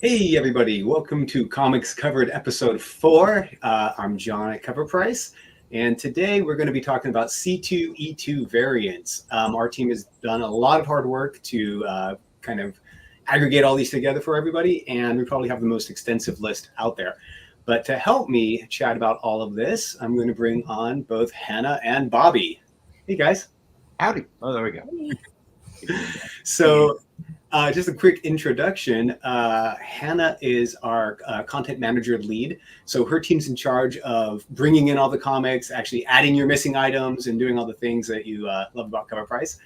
Hey everybody, welcome to Comics Covered episode 4. I'm John at COVRPRICE, and today we're going to be talking about C2E2 variants. Our team has done a lot of hard work to kind of aggregate all these together for everybody, and we probably have the most extensive list out there. But to help me chat about all of this, I'm going to bring on both Hannah and Bobby. Hey guys. Howdy. Oh, there we go. So just a quick introduction. Hannah is our content manager lead. So her team's in charge of bringing in all the comics, actually adding your missing items and doing all the things that you love about COVRPRICE.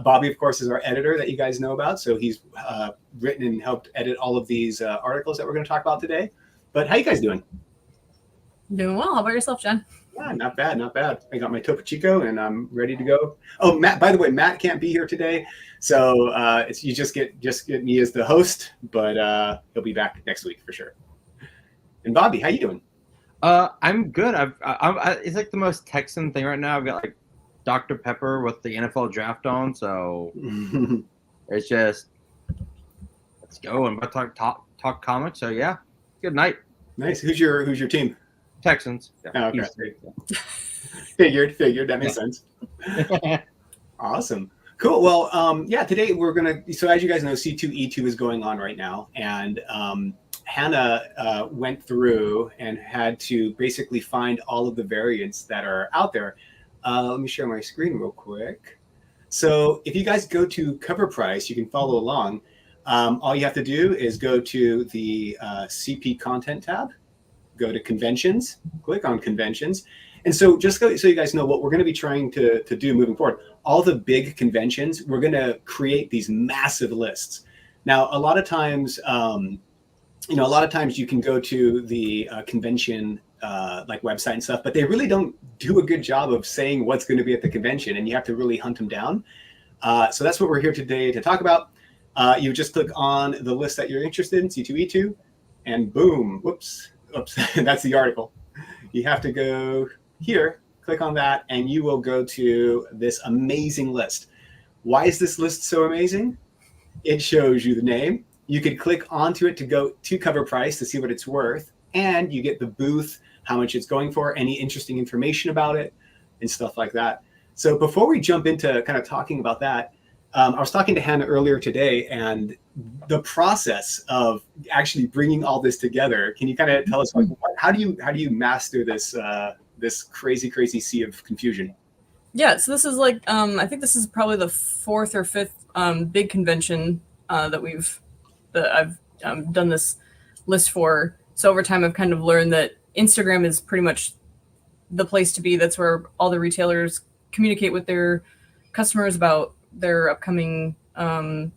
Bobby, of course, is our editor that you guys know about. So he's written and helped edit all of these articles that we're going to talk about today. But how you guys doing? Doing well. How about yourself, Jen? Yeah, not bad, not bad. I got my Topo Chico and I'm ready to go. Oh, Matt, by the way, Matt can't be here today. So you just get me as the host, but he'll be back next week for sure. And Bobby, how you doing? I'm good. It's like the most Texan thing right now. I've got like Dr. Pepper with the NFL draft on, so it's just let's go and talk comics. So yeah, good night. Nice. Who's your team? Texans. Yeah. Oh, okay. Figured. That makes sense. Awesome. Cool. Well, yeah, today we're going to, so as you guys know, C2E2 is going on right now. And Hannah went through and had to basically find all of the variants that are out there. Let me share my screen real quick. So if you guys go to COVRPRICE, you can follow along. All you have to do is go to the CP content tab. Go to conventions, click on conventions. And so just so you guys know what we're going to be trying to do moving forward, all the big conventions, we're going to create these massive lists. Now, a lot of times you can go to the convention like website and stuff, but they really don't do a good job of saying what's going to be at the convention, and you have to really hunt them down. So that's what we're here today to talk about. You just click on the list that you're interested in, C2E2, and boom, whoops, that's the article. You have to go here, click on that, and you will go to this amazing list. Why is this list so amazing? It shows you the name. You could click onto it to go to COVRPRICE to see what it's worth, and you get the booth, how much it's going for, any interesting information about it, and stuff like that. So before we jump into kind of talking about that, I was talking to Hannah earlier today, and the process of actually bringing all this together. Can you kind of tell us, like, how do you master this this crazy sea of confusion? Yeah, so this is like I think this is probably the 4th or 5th big convention that I've done this list for. So over time, I've kind of learned that Instagram is pretty much the place to be. That's where all the retailers communicate with their customers about their upcoming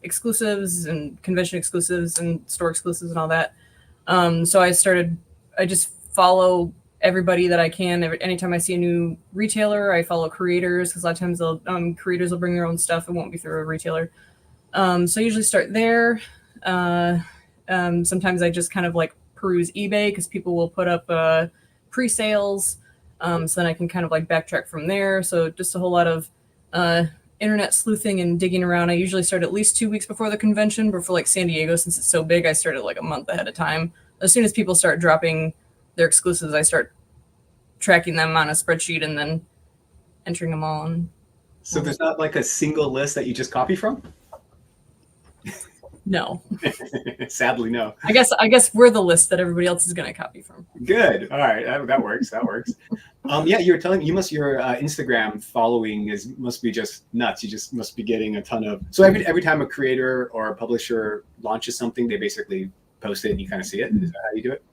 exclusives and convention exclusives and store exclusives and all that. So I just follow everybody that I can. Anytime I see a new retailer, I follow creators, because a lot of times creators will bring their own stuff. It won't be through a retailer. So I usually start there. Sometimes I just kind of like peruse eBay, because people will put up pre-sales. So then I can kind of like backtrack from there. So just a whole lot of internet sleuthing and digging around. I usually start at least 2 weeks before the convention, but for like San Diego, since it's so big, I start at like a month ahead of time. As soon as people start dropping their exclusives, I start tracking them on a spreadsheet and then entering them all. So there's not like a single list that you just copy from? No. Sadly, no. I guess we're the list that everybody else is going to copy from. Good. All right. That works. That works. Yeah, you're telling me your Instagram following must be just nuts. You just must be getting a ton of. So every time a creator or a publisher launches something, they basically post it and you kind of see it. Is that how you do it?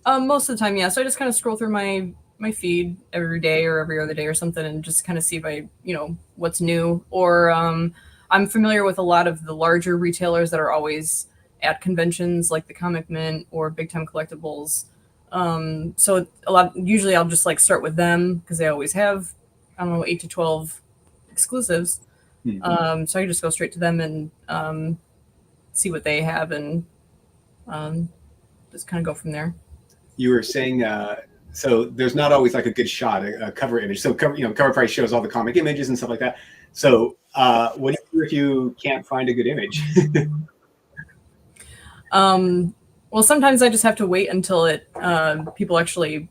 Most of the time, yeah. So I just kind of scroll through my feed every day or every other day or something, and just kind of see if what's new. Or I'm familiar with a lot of the larger retailers that are always at conventions, like the Comic Mint or Big Time Collectibles. So usually I'll just like start with them, because they always have, 8 to 12 exclusives. Mm-hmm. So I just go straight to them and see what they have, and just kind of go from there. You were saying, so there's not always like a good shot, a cover image. So COVRPRICE shows all the comic images and stuff like that. So what do you do if you can't find a good image? Well, sometimes I just have to wait until people actually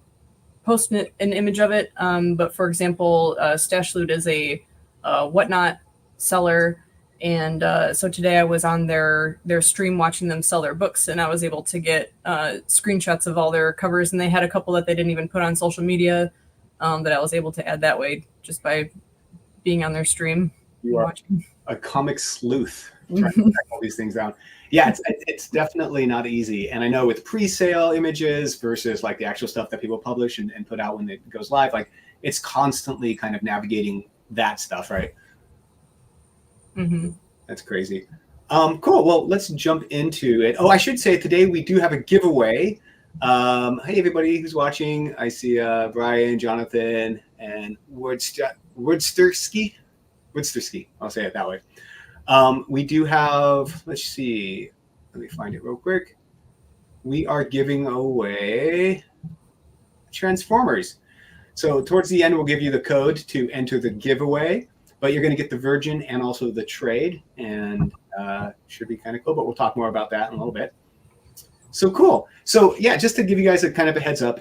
post an image of it. But for example, Stash Loot is a Whatnot seller, and so today I was on their stream watching them sell their books, and I was able to get screenshots of all their covers, and they had a couple that they didn't even put on social media that I was able to add that way just by being on their stream. You are watching. A comic sleuth trying to track all these things down. Yeah, it's definitely not easy. And I know with pre-sale images versus like the actual stuff that people publish and put out when it goes live, like it's constantly kind of navigating that stuff, right? Mm-hmm. That's crazy. Cool. Well, let's jump into it. Oh, I should say today we do have a giveaway. Hey, everybody who's watching. I see Brian, Jonathan, and Woodsterski. I'll say it that way. We do have, let's see, let me find it real quick. We are giving away Transformers. So towards the end, we'll give you the code to enter the giveaway, but you're going to get the Virgin and also the trade, and should be kind of cool, but we'll talk more about that in a little bit. So cool. So yeah, just to give you guys a kind of a heads up,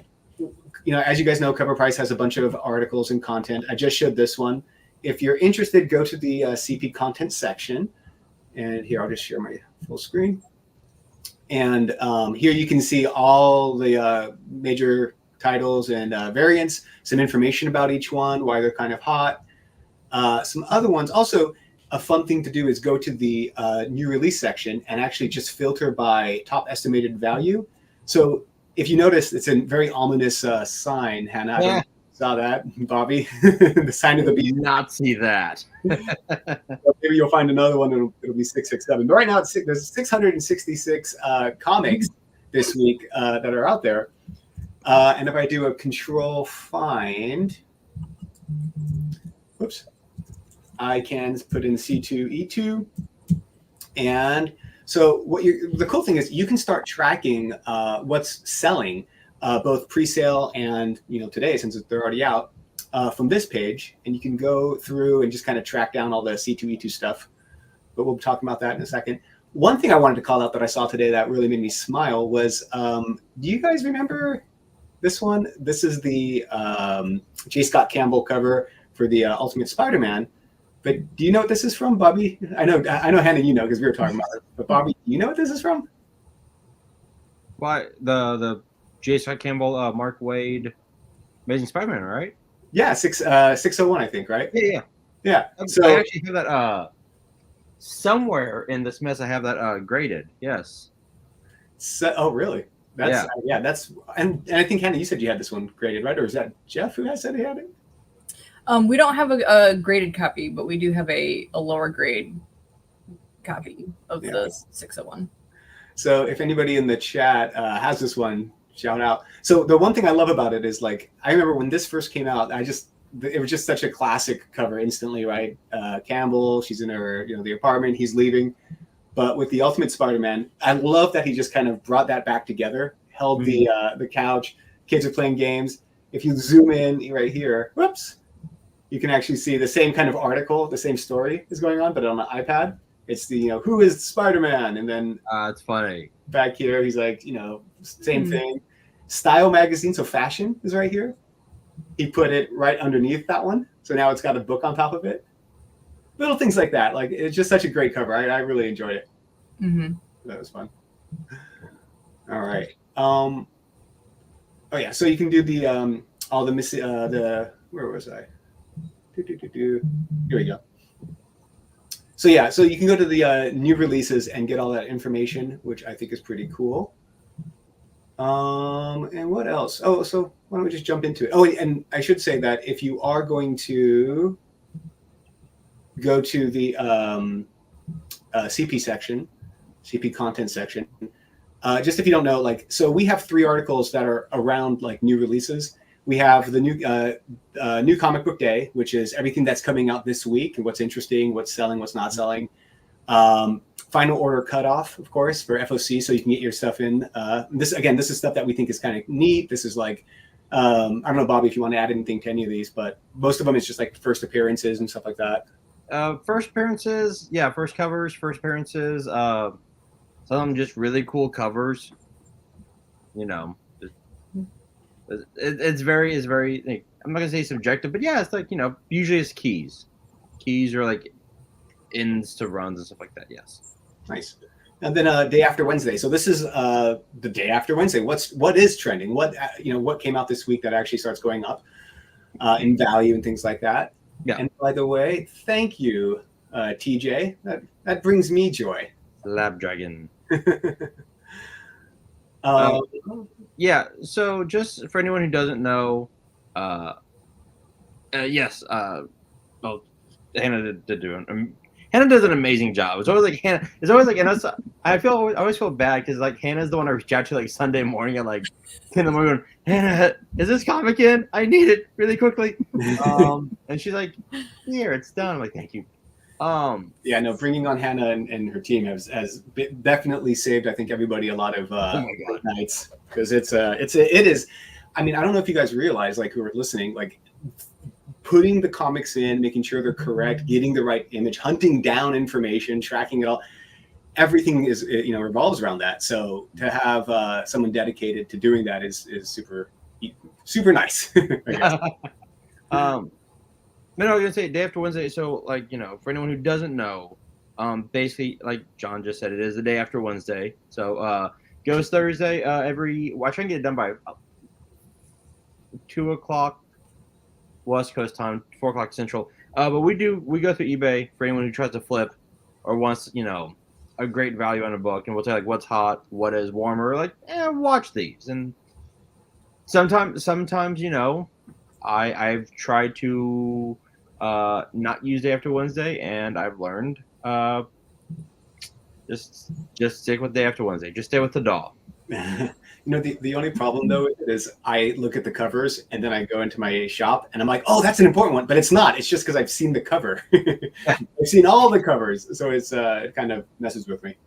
as you guys know, COVRPRICE has a bunch of articles and content. I just showed this one. If you're interested, go to the CP content section. And here, I'll just share my full screen. And here you can see all the major titles and variants, some information about each one, why they're kind of hot. Some other ones. Also, a fun thing to do is go to the new release section and actually just filter by top estimated value. So if you notice, it's a very ominous sign, Hannah. Yeah. Saw that, Bobby? The sign of the beast. Did not see that. Maybe you'll find another one. It'll be 667. But right now, there's 666 comics this week that are out there. And if I do a control find, whoops, I can put in C2E2. And so the cool thing is you can start tracking what's selling. Both pre-sale and today, since they're already out, from this page, and you can go through and just kind of track down all the C2E2 stuff. But we'll talk about that in a second. One thing I wanted to call out that I saw today that really made me smile was, do you guys remember this one? This is the J. Scott Campbell cover for the Ultimate Spider-Man. But do you know what this is from, Bobby? I know, Hannah, you know, because we were talking about it. But Bobby, do you know what this is from? Why the J. Scott Campbell, Mark Waid, Amazing Spider-Man, right? Yeah, 601, I think, right? Yeah. So I actually have that somewhere in this mess. I have that graded. Yes. So, oh, really? That's that's and I think Hannah, you said you had this one graded, right? Or is that Jeff who said he had it? We don't have a graded copy, but we do have a lower grade copy of the 601. So if anybody in the chat has this one, shout out. So the one thing I love about it is, like, I remember when this first came out, it was just such a classic cover instantly, right? Campbell, she's in her, the apartment, he's leaving. But with the Ultimate Spider-Man, I love that he just kind of brought that back together, held the couch, kids are playing games. If you zoom in right here, whoops, you can actually see the same kind of article, the same story is going on, but on the iPad. It's the, who is Spider-Man? And then it's funny. Back here, he's like, same thing. Style magazine, so fashion is right here. He put it right underneath that one. So now it's got a book on top of it. Little things like that. Like, it's just such a great cover. I really enjoyed it. Mm-hmm. That was fun. All right. Oh yeah. So you can do the all the where was I? Here we go. So yeah, so you can go to the new releases and get all that information, which I think is pretty cool. And what else? Oh, so why don't we just jump into it? Oh, and I should say that if you are going to go to the CP section, CP content section, just if you don't know, like, so we have 3 articles that are around like new releases. We have the new comic book day, which is everything that's coming out this week and what's interesting, what's selling, what's not selling. Final order cutoff, of course, for FOC, so you can get your stuff in. This is stuff that we think is kind of neat. This is like, I don't know, Bobby, if you want to add anything to any of these, but most of them is just like first appearances and stuff like that. First appearances, first covers, first appearances. some of them just really cool covers. You know, it's very like, I'm not gonna say subjective, but yeah, it's like, you know, usually it's keys are like ins to runs and stuff like that. Yes. Nice. And then day after Wednesday. So this is the day after Wednesday. What is trending? What what came out this week that actually starts going up in value and things like that? Yeah. And by the way, thank you, TJ. That brings me joy. Lab Dragon. Um, Yeah. So just for anyone who doesn't know, yes. Well, Hannah did do it. Hannah does an amazing job. It's always like Hannah. It's always like, and I always feel bad because like Hannah's the one I reach out to like Sunday morning at like 10 in the morning. Going, Hannah, is this comic in? I need it really quickly. And she's like, here, it's done. I'm like, thank you. Yeah, no, bringing on Hannah and her team has definitely saved, I think, everybody a lot of late nights, because it is. I mean, I don't know if you guys realize, like, who are listening, like, putting the comics in, making sure they're correct, getting the right image, hunting down information, tracking it all. Everything is, revolves around that. So to have someone dedicated to doing that is super, super nice. I guess. No, I was gonna say day after Wednesday. So, like, for anyone who doesn't know, basically, like John just said, it is the day after Wednesday. So, goes Thursday. I try and get it done by 2:00 West Coast time, 4:00 Central. But we go through eBay for anyone who tries to flip or wants, a great value on a book, and we'll tell you like what's hot, what is warmer, like, watch these. And sometimes, I've tried to not use day after Wednesday, and I've learned just stick with day after Wednesday. Just stay with the doll. The only problem though is I look at the covers and then I go into my shop and I'm like, oh, that's an important one, but it's not. It's just because I've seen the cover. I've seen all the covers, so it kind of messes with me.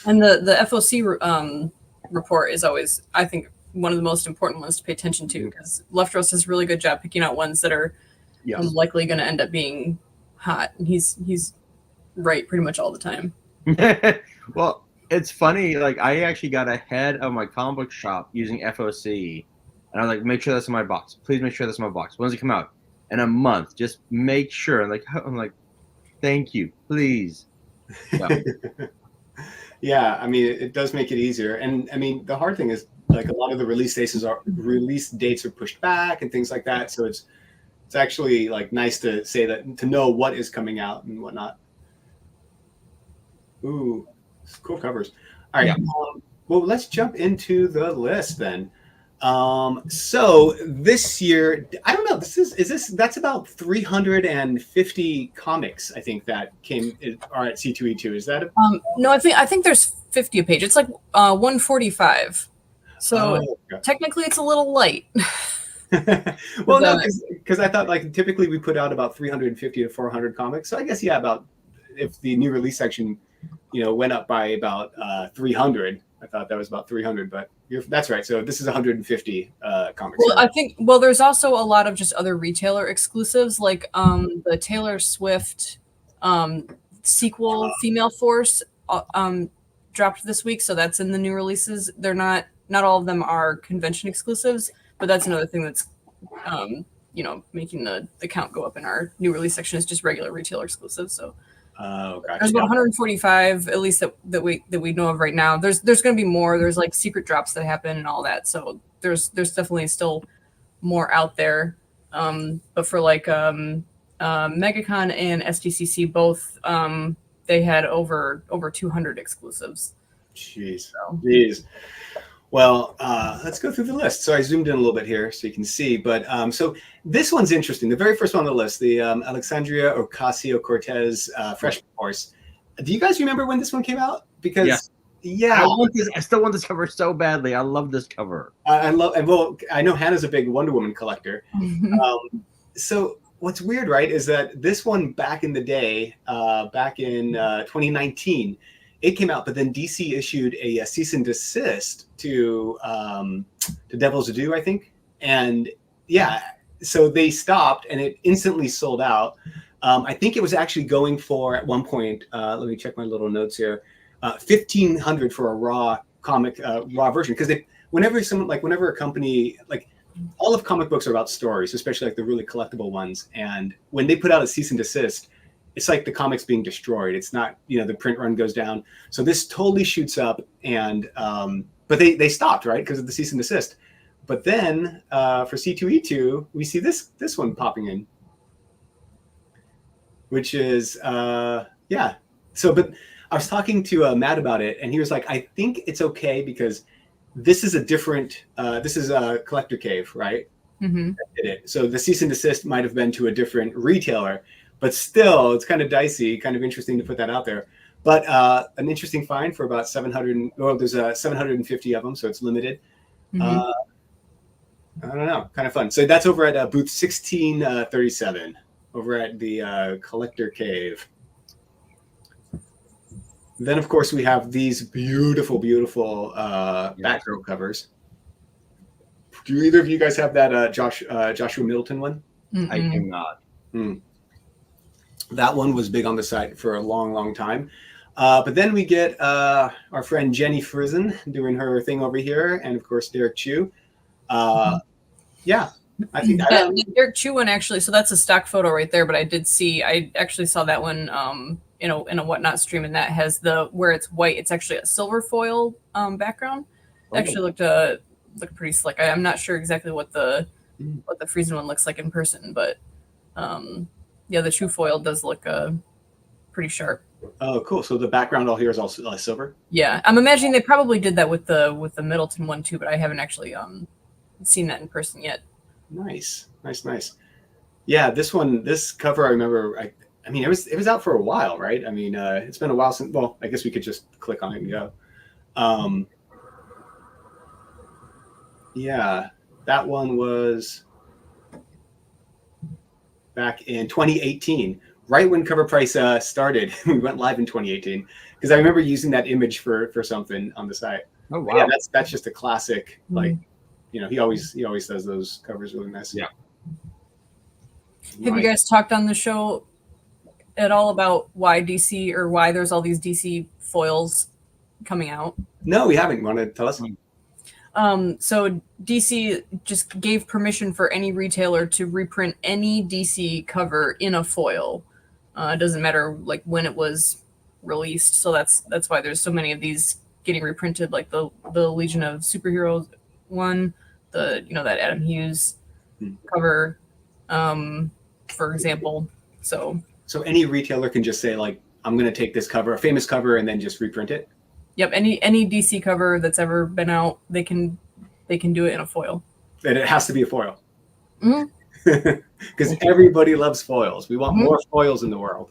And the FOC report is always, I think, one of the most important ones to pay attention to, because Lefteros does a really good job picking out ones that are likely going to end up being hot. And he's right pretty much all the time. Well, it's funny. Like, I actually got ahead of my comic book shop using FOC, and I was like, make sure that's in my box. Please make sure that's in my box. When does it come out? In a month. Just make sure. I'm like, thank you, please. So. Yeah, I mean, it does make it easier. And I mean, the hard thing is, like, a lot of the release dates are pushed back and things like that. So it's actually like nice to say that, to know what is coming out and whatnot. Ooh, cool covers. All right. Yeah. Well, let's jump into the list then. So this year, I don't know, that's about 350 comics, I think, that are at C2E2. Is that no, I think there's 50 a page. It's like 145. So technically it's a little light. Well, no, because I thought, like, typically we put out about 350 to 400 comics. So I guess, about, if the new release section, went up by about 300. I thought that was about 300, but that's right. So this is 150 comics. Well, I think, there's also a lot of just other retailer exclusives, like the Taylor Swift sequel, Female Force, dropped this week. So that's in the new releases. They're not all of them are convention exclusives, but that's another thing that's, making the count go up in our new release section, is just regular retailer exclusives. So. Gotcha. There's about 145, at least that we know of right now. There's going to be more. There's like secret drops that happen and all that. So there's definitely still more out there. But for like MegaCon and SDCC, both they had over 200 exclusives. Jeez. Well, let's go through the list. So I zoomed in a little bit here so you can see. But so this one's interesting. The very first one on the list, the Alexandria Ocasio-Cortez Freshman Course. Do you guys remember when this one came out? Because I still want this cover so badly. I love this cover. I know Hannah's a big Wonder Woman collector. So what's weird, right, is that this one back in the day, back in 2019. It came out, but then DC issued a cease and desist to Devil's Due, I think. And so they stopped, and it instantly sold out. I think it was actually going for, at one point, let me check my little notes here. $1,500 for a raw comic, raw version. Because whenever a company, like, all of comic books are about stories, especially like the really collectible ones. And when they put out a cease and desist, it's like the comic's being destroyed. It's not, the print run goes down. So this totally shoots up, and but they stopped, right, because of the cease and desist. But then for C2E2, we see this one popping in, which is yeah. So, but I was talking to Matt about it, and he was like, I think it's okay because this is a different. This is a Collector Cave, right? Mm-hmm. That did it. So the cease and desist might have been to a different retailer. But still, it's kind of dicey, kind of interesting to put that out there. But an interesting find for about 700. Well, there's 750 of them, so it's limited. Mm-hmm. I don't know, kind of fun. So that's over at booth 1637, over at the Collector Cave. Then, of course, we have these beautiful, beautiful Batgirl covers. Do either of you guys have that Joshua Middleton one? Mm-mm. I do not. That one was big on the site for a long, long time. But then we get our friend Jenny Frizen doing her thing over here, and of course Derek Chu. Yeah, I think the Derek Chu one actually. So that's a stock photo right there. But I actually saw that one in a Whatnot stream, and that has where it's white. It's actually a silver foil background. It actually looked pretty slick. I'm not sure exactly what the Friesen one looks like in person, but yeah, the Chu foil does look pretty sharp. Oh, cool. So the background all here is also silver? Yeah, I'm imagining they probably did that with the Middleton one too, but I haven't actually seen that in person yet. Nice. Yeah, this cover, I remember, I mean, it was out for a while, right? I mean, it's been a while since, well, I guess we could just click on it and go. Yeah, that one was back in 2018, right when COVRPRICE started. We went live in 2018 because I remember using that image for something on the site. Oh wow, yeah, that's just a classic. Like, he always does those covers really nice. Yeah. Have you guys talked on the show at all about why DC or why there's all these DC foils coming out? No, we haven't. Want to tell us? So DC just gave permission for any retailer to reprint any DC cover in a foil. It doesn't matter like when it was released. So that's why there's so many of these getting reprinted, like the Legion of Superheroes one, that Adam Hughes cover, for example. So any retailer can just say, like, I'm going to take this cover, a famous cover, and then just reprint it? Yep, any DC cover that's ever been out, they can do it in a foil. And it has to be a foil. Mm-hmm. Because everybody loves foils. We want more foils in the world.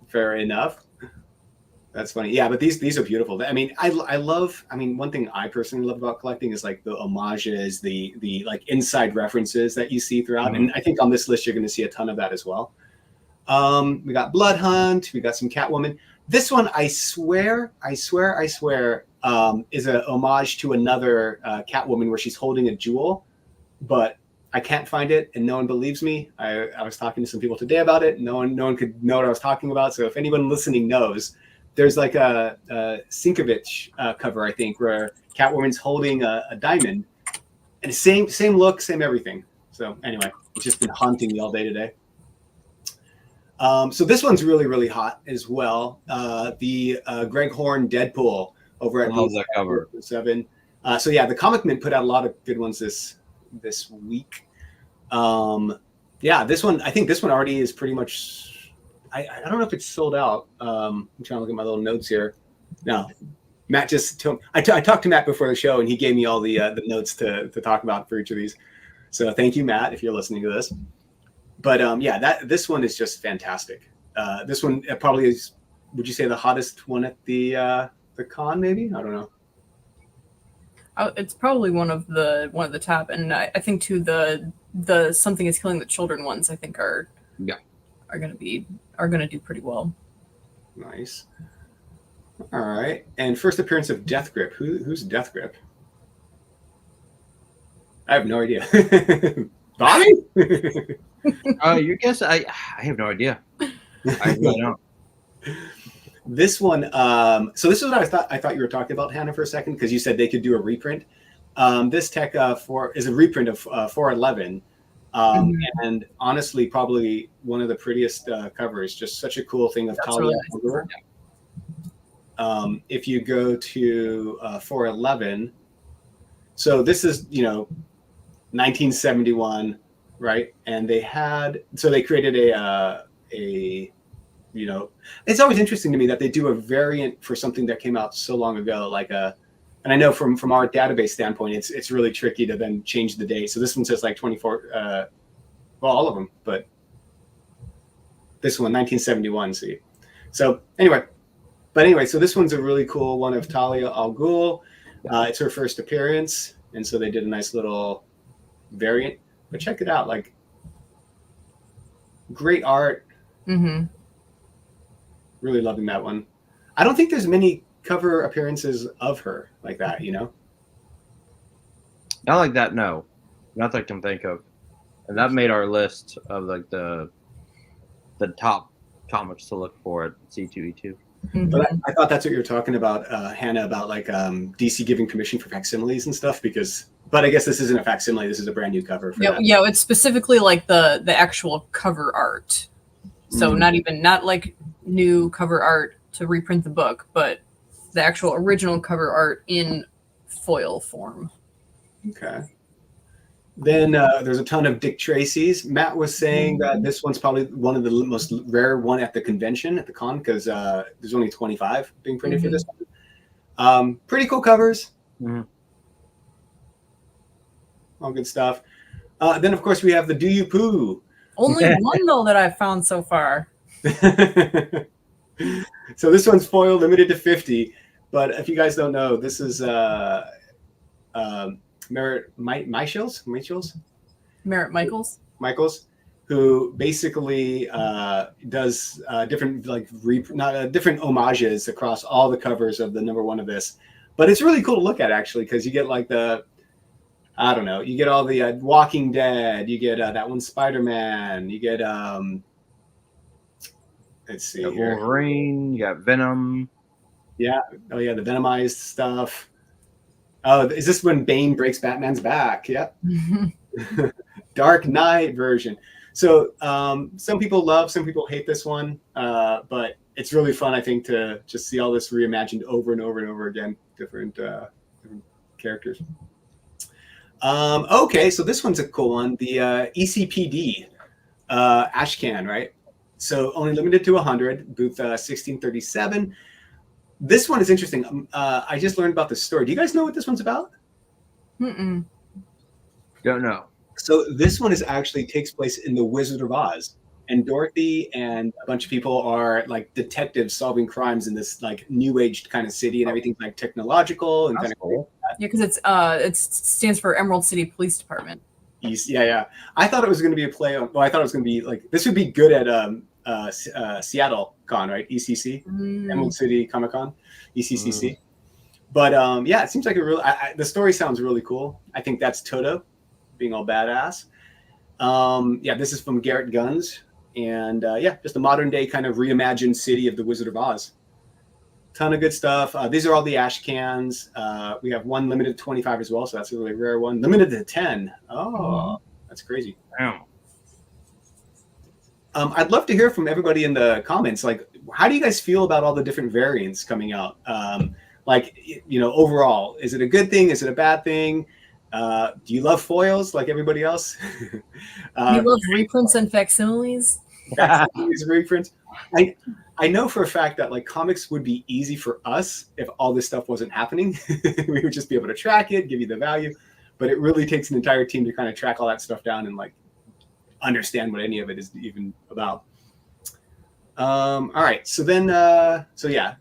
Fair enough. That's funny. Yeah, but these are beautiful. I mean, I love, one thing I personally love about collecting is like the homages, the like inside references that you see throughout. And I think on this list, you're going to see a ton of that as well. We got Blood Hunt. We got some Catwoman. This one, I swear, is a homage to another Catwoman where she's holding a jewel, but I can't find it, and no one believes me. I was talking to some people today about it. No one could know what I was talking about. So if anyone listening knows, there's like a Sienkiewicz cover, I think, where Catwoman's holding a diamond, and same look, same everything. So anyway, it's just been haunting me all day today. So this one's really, really hot as well. The Greg Horn Deadpool over at that cover 7. So yeah, the Comic Mint put out a lot of good ones this week. Yeah, this one, I think this one already is pretty much. I don't know if it's sold out. I'm trying to look at my little notes here. No, Matt just told me. I talked to Matt before the show, and he gave me all the notes to talk about for each of these. So thank you, Matt, if you're listening to this. But yeah, this one is just fantastic. This one probably is. Would you say the hottest one at the con? Maybe, I don't know. It's probably one of the top, and I think too the Something Is Killing the Children ones I think are gonna do pretty well. Nice. All right, and first appearance of Death Grip. Who's Death Grip? I have no idea. Bobby? You guess I have no idea. I really don't. This one, so this is what I thought you were talking about, Hannah, for a second, because you said they could do a reprint. This tech is a reprint of 411. And honestly, probably one of the prettiest covers. Just such a cool thing of Talia. Really nice. If you go to 411, so this is 1971, right? And they created it's always interesting to me that they do a variant for something that came out so long ago, and I know from our database standpoint, it's really tricky to then change the date. So this one says like 24, well, all of them, but this one, 1971, see. So anyway, so this one's a really cool one of Talia al Ghul. It's her first appearance, and so they did a nice little variant. But check it out, like great art. Mm-hmm. Really loving that one. I don't think there's many cover appearances of her like that, Not like that, no. Not that I can think of. And that made our list of like the top comics to look for at C2E2. Mm-hmm. But I thought that's what you were talking about, Hannah, about like DC giving permission for facsimiles and stuff, but I guess this isn't a facsimile, this is a brand new cover for that. Yeah, it's specifically like the actual cover art. So not like new cover art to reprint the book, but the actual original cover art in foil form. Okay. Then there's a ton of Dick Tracy's. Matt was saying that this one's probably one of the most rare one at the convention, at the con, because there's only 25 being printed for this one. Pretty cool covers. All good stuff. Then, of course, we have the Do You Poo. Only one, though, that I've found so far. So this one's foil, limited to 50. But if you guys don't know, this is Merritt Michaels, who basically does different different homages across all the covers of the #1 of this. But it's really cool to look at, actually, because you get like you get all the Walking Dead, you get that one Spider-Man, you get let's see, Wolverine, you got Venom. Yeah. Oh yeah, the Venomized stuff. Oh, is this when Bane breaks Batman's back? Yep. Dark Knight version. So some people love, some people hate this one, but it's really fun, I think, to just see all this reimagined over and over and over again, different characters. Okay, so this one's a cool one, the ECPD Ashcan, right? So only limited to 100, booth 1637. This one is interesting. I just learned about this story. Do you guys know what this one's about? Mm-mm. Don't know. So this one actually takes place in the Wizard of Oz, and Dorothy and a bunch of people are like detectives solving crimes in this like new age kind of city, and everything's like technological and kind of cool. Yeah, because it stands for Emerald City Police Department. Yeah. I thought it was going to be a play on. Well, I thought it was going to be like this would be good at Seattle Con, right? ECC, Emerald City Comic Con, ECCC. But yeah, it seems like the story sounds really cool. I think that's Toto being all badass. Yeah, this is from Garrett Guns, and yeah, just a modern day kind of reimagined city of the Wizard of Oz. Ton of good stuff. These are all the ash cans. We have one limited to 25 as well, so that's a really rare one. Limited to 10. Oh, that's crazy. Wow. I'd love to hear from everybody in the comments. Like, how do you guys feel about all the different variants coming out? Like, overall, is it a good thing? Is it a bad thing? Do you love foils like everybody else? You love reprints and facsimiles? Reprints. I know for a fact that like comics would be easy for us if all this stuff wasn't happening. We would just be able to track it, give you the value. But it really takes an entire team to kind of track all that stuff down and like understand what any of it is even about. All right, so then so yeah,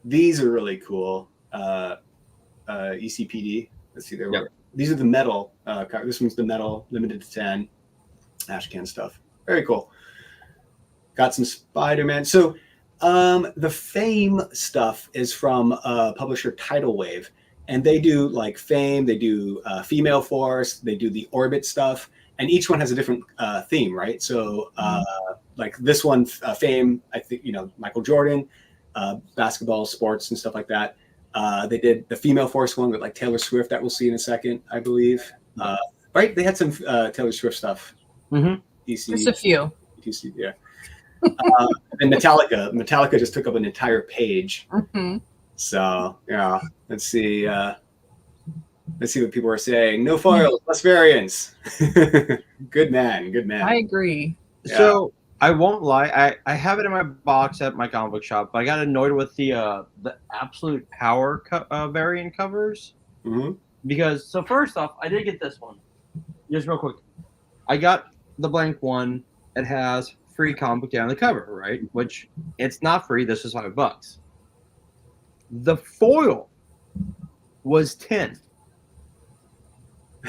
these are really cool. ECPD. Let's see, these are the metal. This one's the metal, limited to 10. Ashcan stuff. Very cool. Got some Spider-Man. So the Fame stuff is from publisher Tidal Wave, and they do like Fame, they do Female Force, they do the Orbit stuff, and each one has a different theme, right? So like this one, Fame, I think, Michael Jordan. basketball, sports, and stuff like that. They did the Female Force one with like Taylor Swift that we'll see in a second, I believe. Right? They had some Taylor Swift stuff. Mm-hmm. Just a few. ETC, yeah. And Metallica just took up an entire page. Mm-hmm. So yeah, let's see what people are saying. No foils, less variants. Good man. I agree. Yeah. So I won't lie, I have it in my box at my comic book shop, but I got annoyed with the Absolute Power variant covers. Mm-hmm. Because, so first off, I did get this one. Just real quick. I got the blank one. It has free comic book down the cover, right? Which, it's not free. This is $5. The foil was 10.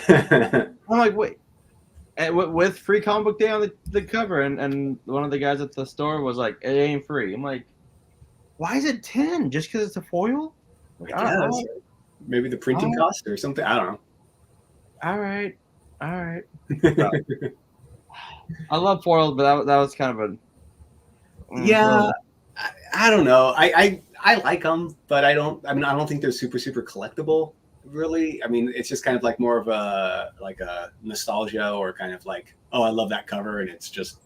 I'm like, wait. And with free comic book day on the cover, and one of the guys at the store was like, it ain't free. I'm like, why is it 10? Just because it's a foil? Like, I don't know. Maybe the printing cost or something. I don't know. All right. I love foils, but that was kind of a yeah. I don't know. I like them, but I don't think they're super collectible. Really, I mean, it's just kind of like more of a nostalgia, or kind of like, oh, I love that cover, and it's just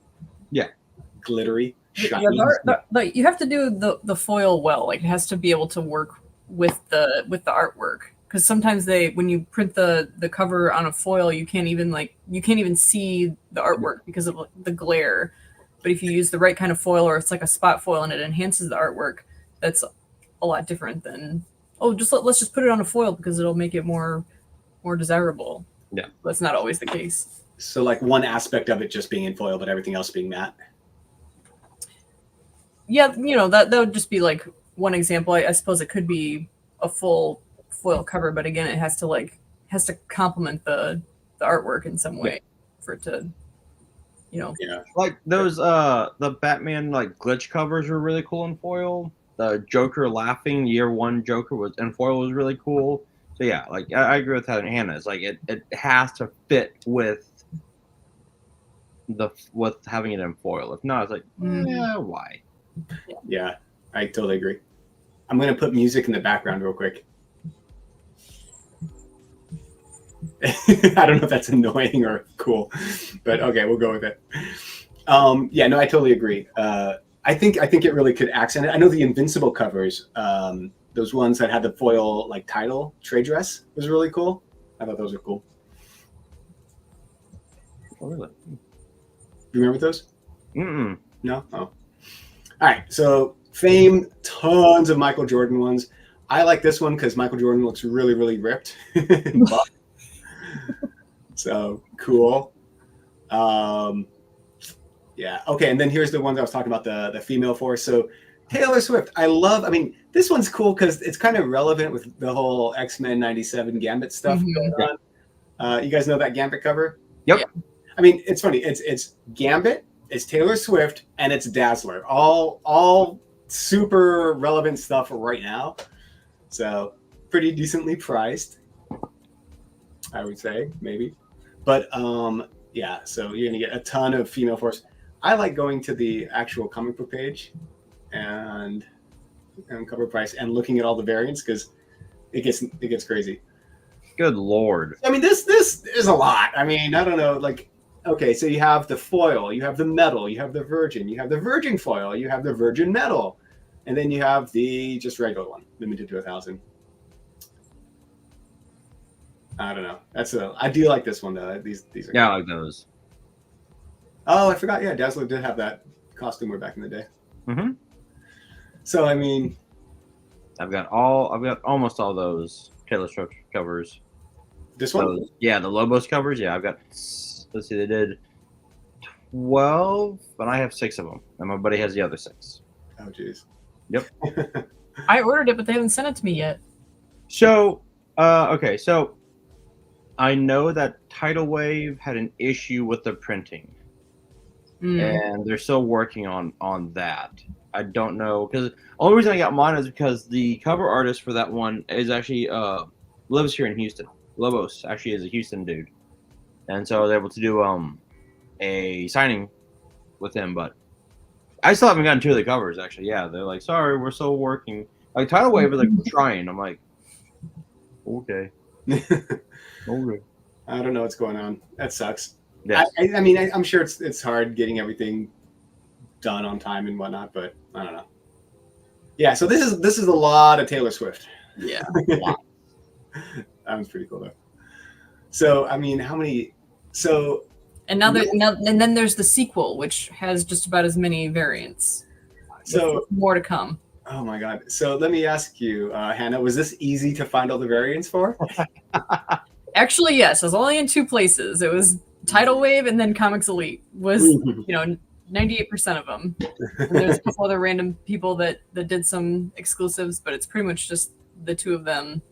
glittery, shiny. Yeah, you have to do the foil well. Like, it has to be able to work with the artwork, because sometimes when you print the cover on a foil, you can't even see the artwork because of the glare. But if you use the right kind of foil, or it's like a spot foil and it enhances the artwork, that's a lot different than, oh, let's just put it on a foil because it'll make it more desirable. Yeah, that's not always the case. So like one aspect of it just being in foil, but everything else being matte. Yeah, that would just be like one example. I suppose it could be a full foil cover, but again, it has to complement the artwork in some way for it to, like those the Batman like glitch covers were really cool in foil. The Joker laughing year one Joker was in foil was really cool. So yeah, like I agree with Hannah. It's like it has to fit with having it in foil. If not, it's like why? Yeah, I totally agree. I'm gonna put music in the background real quick. I don't know if that's annoying or cool, but okay, we'll go with it. Yeah, no, I totally agree. I think it really could accent it. I know the Invincible covers, those ones that had the foil like title trade dress was really cool. I thought those were cool. Oh, really? You remember those? Mm-mm. No? Oh. All right, so Fame, tons of Michael Jordan ones. I like this one because Michael Jordan looks really, really ripped. So cool. Yeah. Okay. And then here's the ones I was talking about, the female force. So Taylor Swift, I mean, this one's cool because it's kind of relevant with the whole X-Men 97 Gambit stuff going on. You guys know that Gambit cover? Yep. Yeah. I mean, it's funny. It's Gambit, it's Taylor Swift, and it's Dazzler. All super relevant stuff right now. So pretty decently priced, I would say, maybe. But yeah, so you're gonna get a ton of female force. I like going to the actual comic book page and COVRPRICE and looking at all the variants because it gets crazy. Good Lord. I mean, this is a lot. I mean, I don't know, like, okay, so you have the foil, you have the metal, you have the virgin, you have the virgin foil, you have the virgin metal, and then you have the just regular one, limited to 1,000. I don't know. I do like this one though. These are yeah, I like those. Oh, I forgot. Yeah, Dazzler did have that costume way back in the day. Mm-hmm. So I mean, I've got almost all those Taylor Swift covers. This one? Yeah, the Lobos covers. Yeah, I've got. Let's see, they did 12, but I have 6 of them, and my buddy has the other 6. Oh, jeez. Yep. I ordered it, but they haven't sent it to me yet. So, okay, so I know that Tidal Wave had an issue with the printing, and they're still working on that. I don't know, because the only reason I got mine is because the cover artist for that one is actually lives here in Houston. Lobos actually is a Houston dude, and so I was able to do a signing with him. But I still haven't gotten 2 of the covers actually. Yeah, they're like, sorry, we're still working. Like Tidal Wave is like, we're trying. I'm like, okay. Okay. I don't know what's going on. That sucks. Yes. I mean, I'm sure it's hard getting everything done on time and whatnot, but I don't know. Yeah, so this is a lot of Taylor Swift. Yeah. Wow. That was pretty cool though. So I mean, how many? So And and then there's the sequel, which has just about as many variants. so With more to come. oh my god. So let me ask you, Hannah, was this easy to find all the variants for? Actually, yes. It was only in 2 places. It was Tidal Wave and then Comics Elite was, 98% of them. And there's a couple other random people that did some exclusives, but it's pretty much just the 2 of them.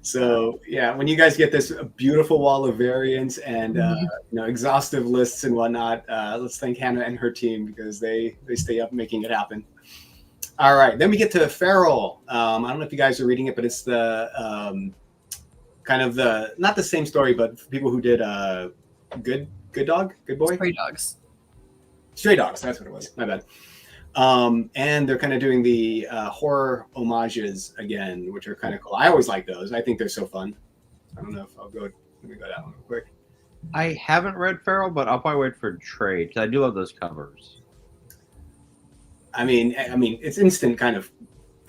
So yeah, when you guys get this beautiful wall of variants and exhaustive lists and whatnot, let's thank Hannah and her team because they stay up making it happen. All right, then we get to Feral. I don't know if you guys are reading it, but it's the kind of the not the same story, but for people who did Good Boy, Stray Dogs. That's what it was. My bad. And they're kind of doing the horror homages again, which are kind of cool. I always like those. I think they're so fun. I don't know if I'll go. Let me go down real quick. I haven't read Feral, but I'll probably wait for trade because I do love those covers. I mean, it's instant kind of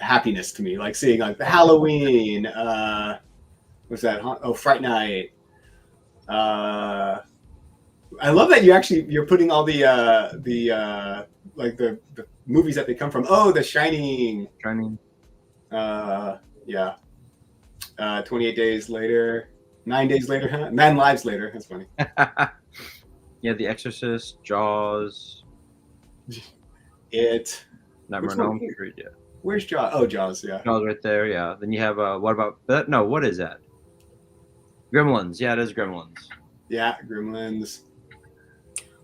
happiness to me, like seeing like the Halloween. What's that? Oh, Fright Night. I love that you're putting all the like the movies that they come from. Oh, The Shining. Yeah. 28 days later, 9 days later, huh? 9 lives later. That's funny. Yeah, The Exorcist, Jaws. It. Nightmare on Elm Street. Yeah. Where's Jaws? Oh, Jaws. Yeah. Jaws right there. Yeah. Then you have what about that? No, what is that? Gremlins. Yeah, it is Gremlins. Yeah, Gremlins.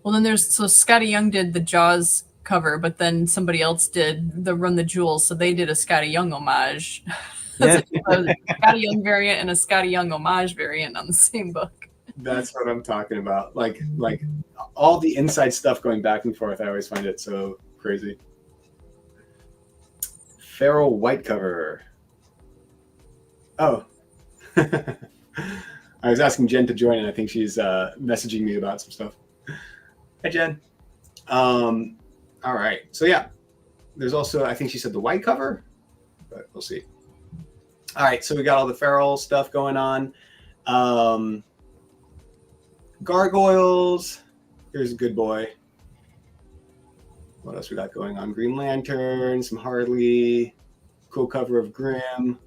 Well, then there's Scotty Young did the Jaws cover, but then somebody else did the Run the Jewels, so they did a Scotty Young homage. Yeah. A Scotty Young variant and a Scotty Young homage variant on the same book. That's what I'm talking about. Like all the inside stuff going back and forth. I always find it so crazy. Feral white cover. Oh. I was asking Jen to join, and I think she's messaging me about some stuff. Hi, Jen. All right. So yeah, there's also, I think she said the white cover, but we'll see. All right. So we got all the Feral stuff going on. Gargoyles. Here's a Good Boy. What else we got going on? Green Lantern, some Harley, cool cover of Grimm.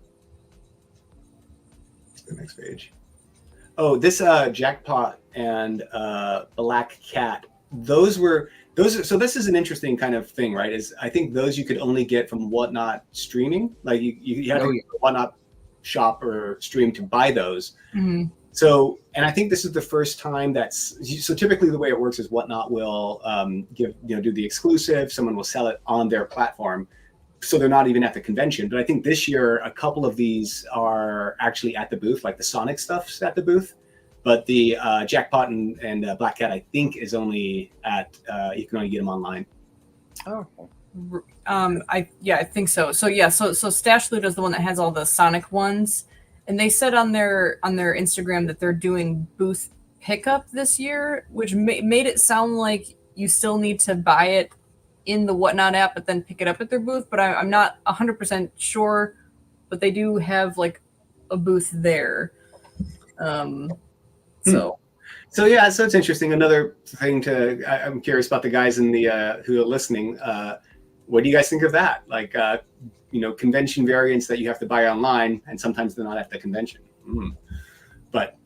Let's go next page. Oh, this Jackpot and Black Cat. Those are, so this is an interesting kind of thing, right? Is I think those you could only get from Whatnot streaming. Like you have to go to Whatnot shop or stream to buy those. Mm-hmm. So, and I think this is the first time so typically the way it works is Whatnot will do the exclusive. Someone will sell it on their platform. So they're not even at the convention. But I think this year, a couple of these are actually at the booth, like the Sonic stuff's at the booth. But the Jackpot and Black Cat, I think, is only you can only get them online. Oh. I think so. So yeah, so Stash Loot is the one that has all the Sonic ones. And they said on their Instagram that they're doing booth pickup this year, which made it sound like you still need to buy it in the Whatnot app, but then pick it up at their booth. But I'm not 100% sure. But they do have like a booth there. So yeah, so it's interesting. Another thing I'm curious about the guys in the who are listening. What do you guys think of that? Like, convention variants that you have to buy online, and sometimes they're not at the convention. But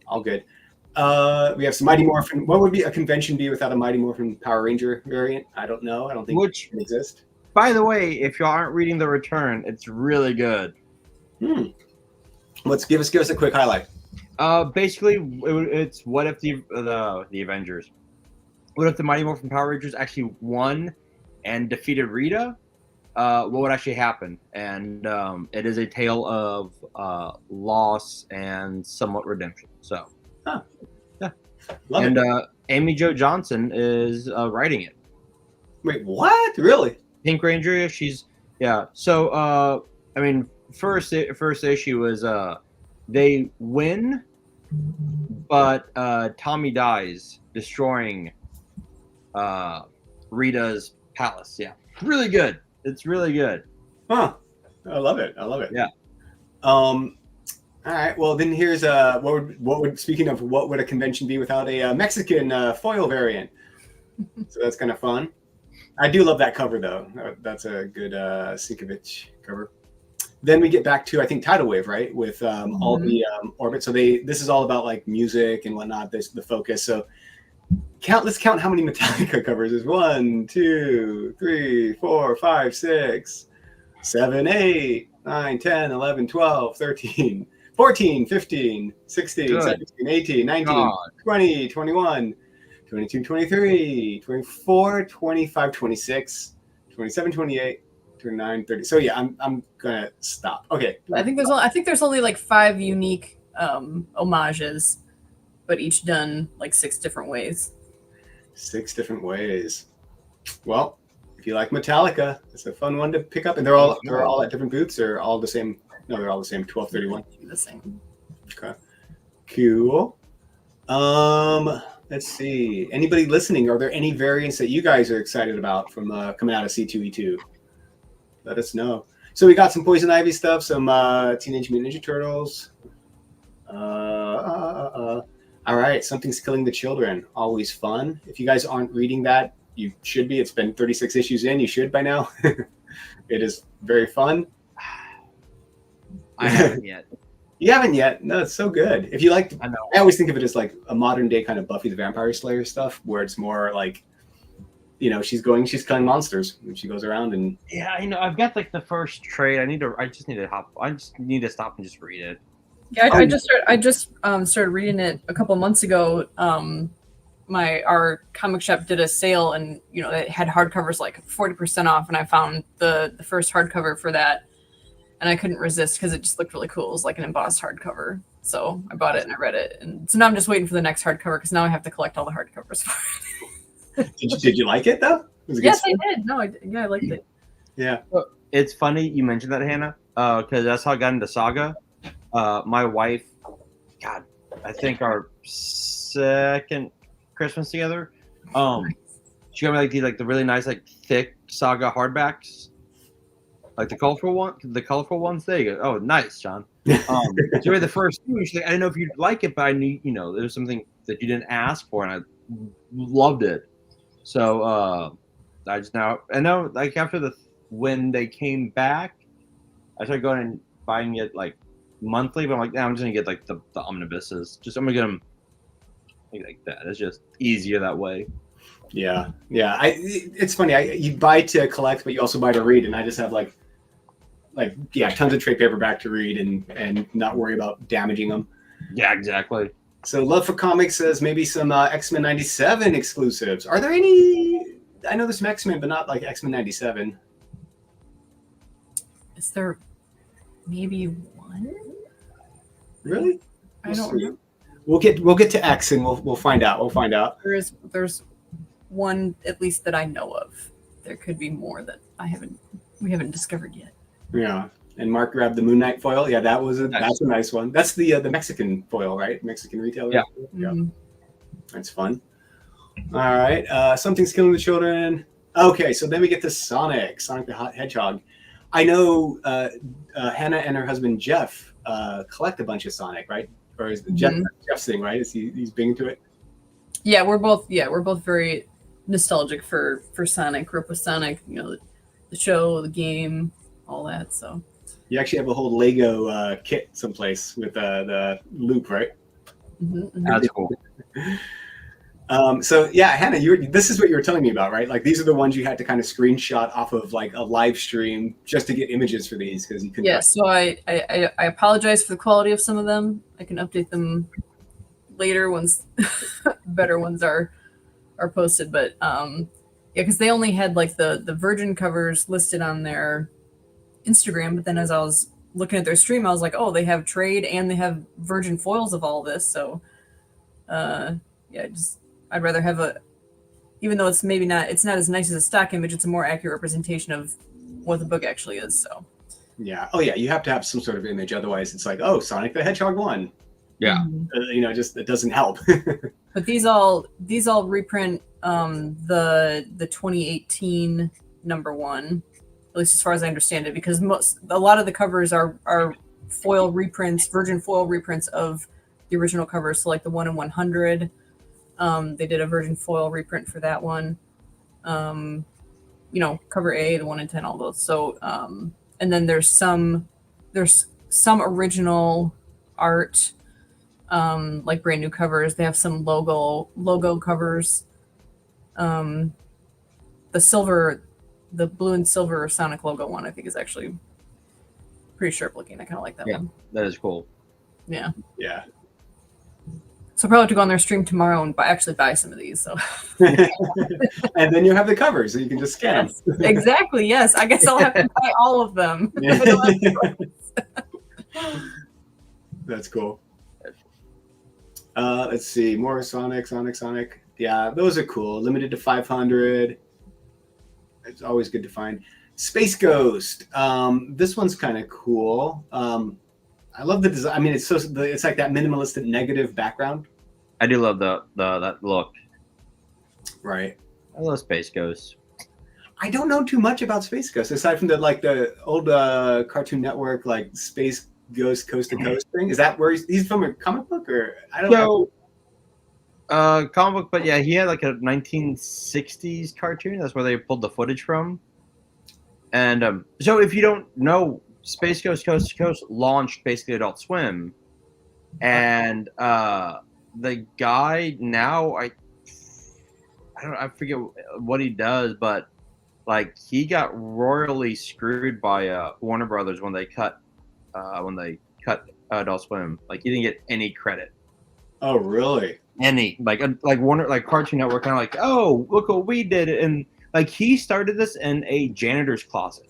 all good. We have some Mighty Morphin. What would a convention be without a Mighty Morphin Power Ranger variant? I don't know. I don't think it can exist. By the way, if you aren't reading The Return, it's really good. Let's give us a quick highlight. Basically, it's what if the Avengers, what if the Mighty Morphin Power Rangers actually won and defeated Rita? What would actually happen? And it is a tale of loss and somewhat redemption. So, yeah. Amy Jo Johnson is writing it. Wait, what? Really? Pink Ranger. Yeah. So I mean, first issue was they win, but Tommy dies, destroying Rita's palace. Yeah, really good. It's really good. Huh. I love it. I love it. Yeah. All right. Well, then here's what would speaking of what would a convention be without a Mexican foil variant? So that's kind of fun. I do love that cover though. That's a good C2E2 cover. Then we get back to I think Tidal Wave, right? With all the orbit. So this is all about like music and whatnot. This the focus. So let's count how many Metallica covers. There's 1, 2, 3, 4, 5, 6, 7, 8, 9, 10, 11, 12, 13, 14, 15, 16, Good. 17, 18, 19, God. 20, 21, 22, 23, 24, 25, 26, 27, 28, 29, 30. So yeah, I'm gonna stop. Okay. I think there's only like 5 unique homages, but each done like 6 different ways. 6 different ways. Well, if you like Metallica, it's a fun one to pick up. And they're all at different booths or all the same. No, they're all the same. 1231. The same. Okay. Cool. Let's see. Anybody listening? Are there any variants that you guys are excited about from coming out of C2E2? Let us know. So we got some Poison Ivy stuff, some Teenage Mutant Ninja Turtles. All right, Something's Killing the Children. Always fun. If you guys aren't reading that, you should be. It's been 36 issues in. You should by now. It is very fun. I haven't yet. You haven't yet? No, it's so good. If you like, I know. I always think of it as like a modern day kind of Buffy the Vampire Slayer stuff, where it's more like, she's killing monsters and she goes around and. Yeah, I know. I've got like the first trade. I just need to stop and just read it. Yeah, I just started reading it a couple months ago. Our comic shop did a sale, and it had hardcovers like 40% off, and I found the first hardcover for that, and I couldn't resist because it just looked really cool. It was like an embossed hardcover, so I bought it and I read it, and so now I'm just waiting for the next hardcover because now I have to collect all the hardcovers for it. Did you like it though? Yes, I did. No, I liked it. Yeah. It's funny you mentioned that, Hannah, because that's how I got into Saga. My wife, God, I think our second Christmas together, she got me like the really nice like thick Saga hardbacks, like the colorful ones. There you go. Oh, nice, John. So we had the first two. She's like, I didn't know if you'd like it, but I knew there was something that you didn't ask for, and I loved it. So I know like after when they came back, I started going and buying it like monthly, but I'm like, I'm just gonna get like the omnibuses. I'm gonna get them like that. It's just easier that way. Yeah. It's funny. You buy to collect, but you also buy to read, and I just have like tons of trade paperback to read and not worry about damaging them. Yeah, exactly. So Love for Comics says maybe some X-Men 97 exclusives. Are there any? I know there's some X-Men, but not like X-Men 97. Is there maybe one? Really? I don't know. We'll get to X and we'll find out. We'll find out. There's one at least that I know of. There could be more that we haven't discovered yet. Yeah. And Mark grabbed the Moon Knight foil. Yeah, that's a nice one. That's the Mexican foil, right? Mexican retailer. Yeah. Mm-hmm. That's fun. All right. Something's Killing the Children. Okay, so then we get to Sonic the Hedgehog. I know Hannah and her husband Jeff collect a bunch of Sonic, right? Or is it Jeff's thing, right? Is he's big into it? Yeah, we're both very nostalgic for Sonic. Grew up with Sonic, the show, the game, all that. So you actually have a whole Lego kit someplace with the loop, right? Mm-hmm. That's cool. So yeah, Hannah, this is what you were telling me about, right? Like these are the ones you had to kind of screenshot off of like a live stream just to get images for these because you couldn't. Yeah, so I apologize for the quality of some of them. I can update them later once better ones are posted. But because they only had like the Virgin covers listed on their Instagram, but then as I was looking at their stream, I was like, oh, they have trade and they have Virgin foils of all this. So I'd rather have even though it's not as nice as a stock image, it's a more accurate representation of what the book actually is. So Yeah. Oh yeah, you have to have some sort of image, otherwise it's like, oh, Sonic the Hedgehog won. Yeah. Just it doesn't help. But these all reprint the 2018 #1, at least as far as I understand it, because a lot of the covers are foil reprints, virgin foil reprints of the original covers. So like the 1 in 100, they did a virgin foil reprint for that one. Cover A, the 1 in 10, all those. So and then there's some original art, like brand new covers. They have some logo covers. The blue and silver Sonic logo one, I think, is actually pretty sharp looking. I kind of like that one. That is cool. Yeah. Yeah. So probably have to go on their stream tomorrow and actually buy some of these. So. And then you have the covers, so you can just scan them. Exactly. Yes. I guess I'll have to buy all of them. That's cool. Let's see. More Sonic. Yeah, those are cool. Limited to 500. It's always good to find. Space Ghost. This one's kind of cool. I love the design. I mean, it's like that minimalistic negative background. I do love that look. Right. I love Space Ghost. I don't know too much about Space Ghost aside from the old Cartoon Network like Space Ghost Coast to Coast thing. Is that where he's from, a comic book, or I don't know? Comic book, but yeah, he had like a 1960s cartoon. That's where they pulled the footage from. And so if you don't know, Space Ghost Coast to Coast launched basically Adult Swim, and the guy now I forget what he does, but like he got royally screwed by Warner Brothers when they cut Adult Swim. Like he didn't get any credit. Oh really? Any like Warner, like Cartoon Network, kind of like, oh, look what we did, and like he started this in a janitor's closet.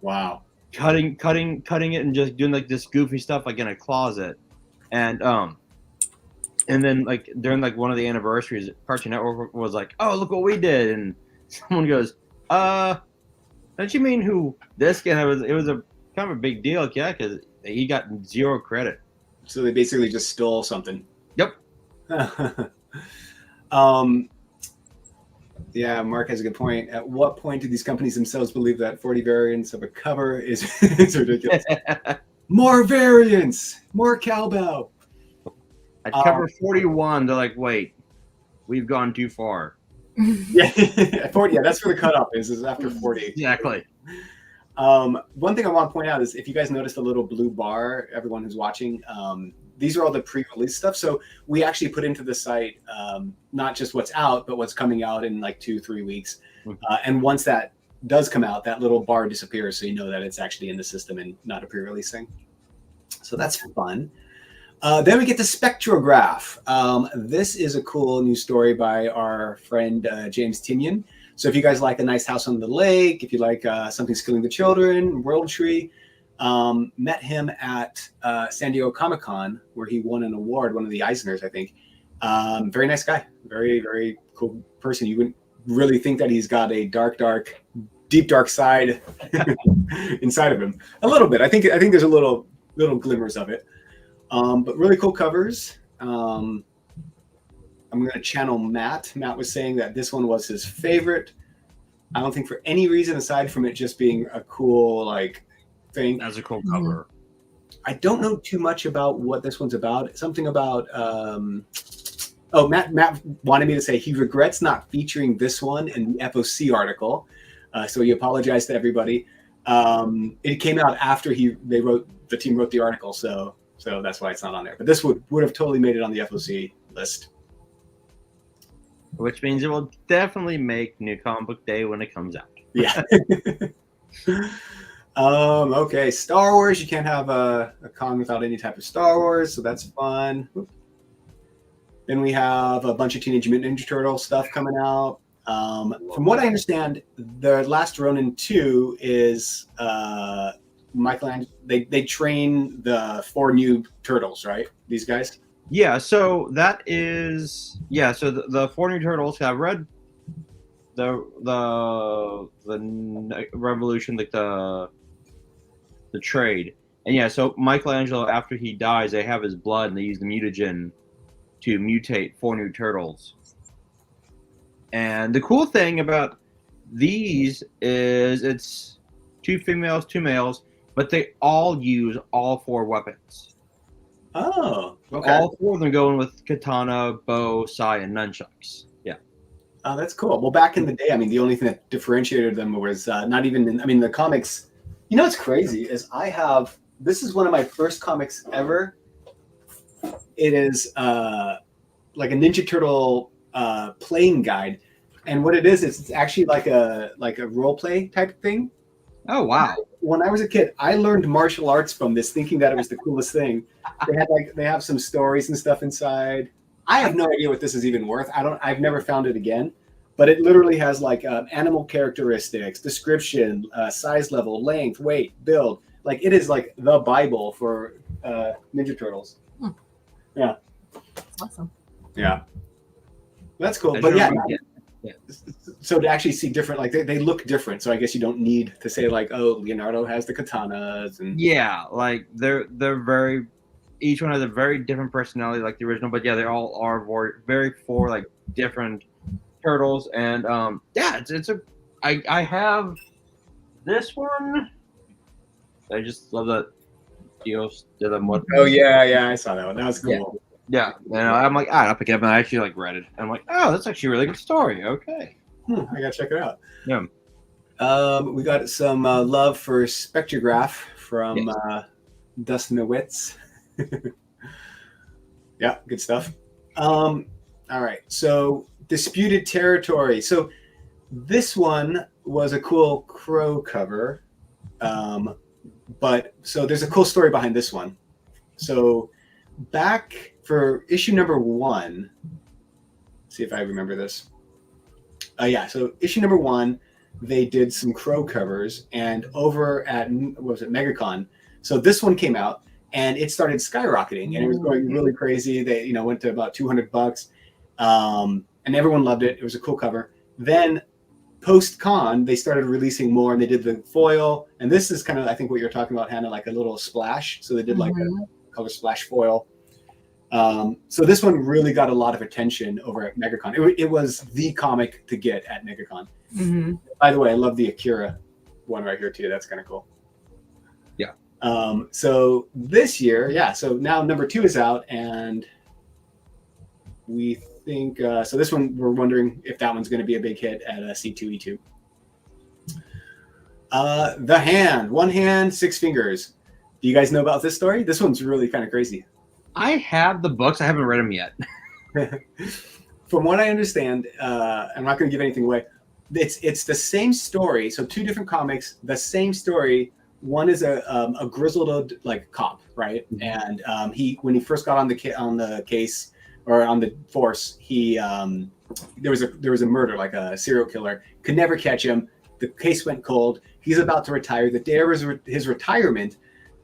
Wow. Cutting it and just doing like this goofy stuff like in a closet, and then like during like one of the anniversaries, Cartoon Network was like, oh, look what we did, and someone goes, don't you mean who this guy was? It was a kind of a big deal, yeah, because he got zero credit. So they basically just stole something. Yep. Yeah, Mark has a good point. At what point do these companies themselves believe that 40 variants of a cover is ridiculous? More variants, more cowbell. At cover 41, they're like, wait, we've gone too far. Yeah, 40. Yeah, that's where the cutoff is after 40. Exactly. One thing I want to point out is if you guys noticed the little blue bar, everyone who's watching, these are all the pre-release stuff. So we actually put into the site not just what's out, but what's coming out in like 2-3 weeks. And once that does come out, that little bar disappears, so you know that it's actually in the system and not a pre-release thing. So that's fun. Then we get the Spectrograph. This is a cool new story by our friend James Tinian. So if you guys like A Nice House on the Lake, if you like Something's Killing the Children, World Tree, met him at San Diego Comic-Con, where he won an award, one of the Eisners, I think. Very nice guy. Very, very cool person. You wouldn't really think that he's got a deep dark side inside of him. A little bit. I think there's a little glimmers of it. But really cool covers. I'm going to channel Matt. Matt was saying that this one was his favorite. I don't think for any reason aside from it just being a cool like thing. That's a cool cover. I don't know too much about what this one's about. Something about Matt wanted me to say he regrets not featuring this one in the FOC article. So he apologized to everybody. It came out after the team wrote the article, so that's why it's not on there. But this would have totally made it on the FOC list. Which means it will definitely make New Comic Book Day when it comes out. Yeah. Okay, Star Wars. You can't have a con without any type of Star Wars, so that's fun. Then we have a bunch of Teenage Mutant Ninja Turtle stuff coming out. From what I understand, the Last Ronin 2 is Michelangelo. They train the 4 new turtles, right? These guys. Yeah, so that is So the Four New Turtles. I've read the Revolution, like the trade, and yeah. So Michelangelo, after he dies, they have his blood, and they use the mutagen to mutate Four New Turtles. And the cool thing about these is it's 2 females, 2 males, but they all use all 4 weapons. Oh, okay. All 4 of them going with katana, bow, sai, and nunchucks. Yeah. Oh, that's cool. Well, back in the day, I mean, the only thing that differentiated them was not even in, I mean, the comics. You know what's crazy is this is one of my first comics ever. It is like a Ninja Turtle playing guide. And what it is it's actually like a role play type thing. Oh, wow. When I was a kid, I learned martial arts from this, thinking that it was the coolest thing. They have some stories and stuff inside. I have no idea what this is even worth. I've never found it again, but it literally has like animal characteristics, description, size level, length, weight, build. Like it is like the Bible for Ninja Turtles. Yeah. Awesome. Yeah. That's cool. But yeah. So to actually see different, like they look different. So I guess you don't need to say like, oh, Leonardo has the katanas and yeah, like they're very, each one has a very different personality like the original, but yeah, they all are very 4 like different turtles. And yeah, I have this one. I just love that Dios de la Muerte. Oh yeah, I saw that one. That was cool. Yeah, and I'm like, I'll pick it up, and I actually like read it. And I'm like, oh, that's actually a really good story. Okay. I gotta check it out. Yeah. We got some love for Spectrograph from Dustin Nowitz. Yeah, good stuff. All right, so Disputed Territory. So this one was a cool Crow cover, but so there's a cool story behind this one. So back for issue number 1, see if I remember this. So issue number 1, they did some Crow covers, and over at MegaCon. So this one came out, and it started skyrocketing, and it was going really crazy. They went to about $200, and everyone loved it. It was a cool cover. Then post-con, they started releasing more, and they did the foil, and this is kind of I think what you're talking about, Hannah, like a little splash. So they did like a color splash foil. So this one really got a lot of attention over at MegaCon. It was the comic to get at MegaCon. Mm-hmm. By the way, I love the Akira one right here too. That's kind of cool. Yeah. So this year, so now number 2 is out, and we think so. This one, we're wondering if that one's going to be a big hit at C2E2. The Hand, 1 hand, 6 fingers. Do you guys know about this story? This one's really kind of crazy. I have the books. I haven't read them yet. From what I understand, I'm not going to give anything away. It's the same story. So 2 different comics, the same story. One is a grizzled old like cop, right? And when he first got on the case or on the force, there was a murder, like a serial killer. Could never catch him. The case went cold. He's about to retire. The day of his retirement,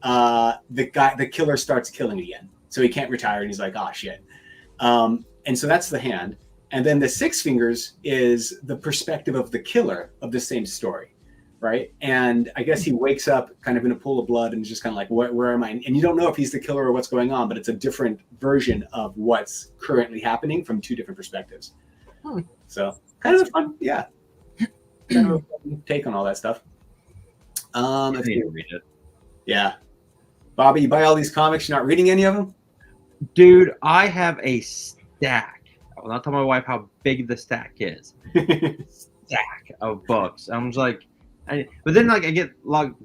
the killer starts killing again. So he can't retire, and he's like, oh shit. And so that's The Hand. And then the 6 fingers is the perspective of the killer of the same story, right? And I guess he wakes up kind of in a pool of blood and is just kind of like, where am I? And you don't know if he's the killer or what's going on, but it's a different version of what's currently happening from 2 different perspectives. So kind of a fun, kind of a fun take on all that stuff. I need to read it. Yeah. Bobby, you buy all these comics, you're not reading any of them? Dude, I have a stack. I will not tell my wife how big the stack is. Stack of books. I'm just like, but then like I get log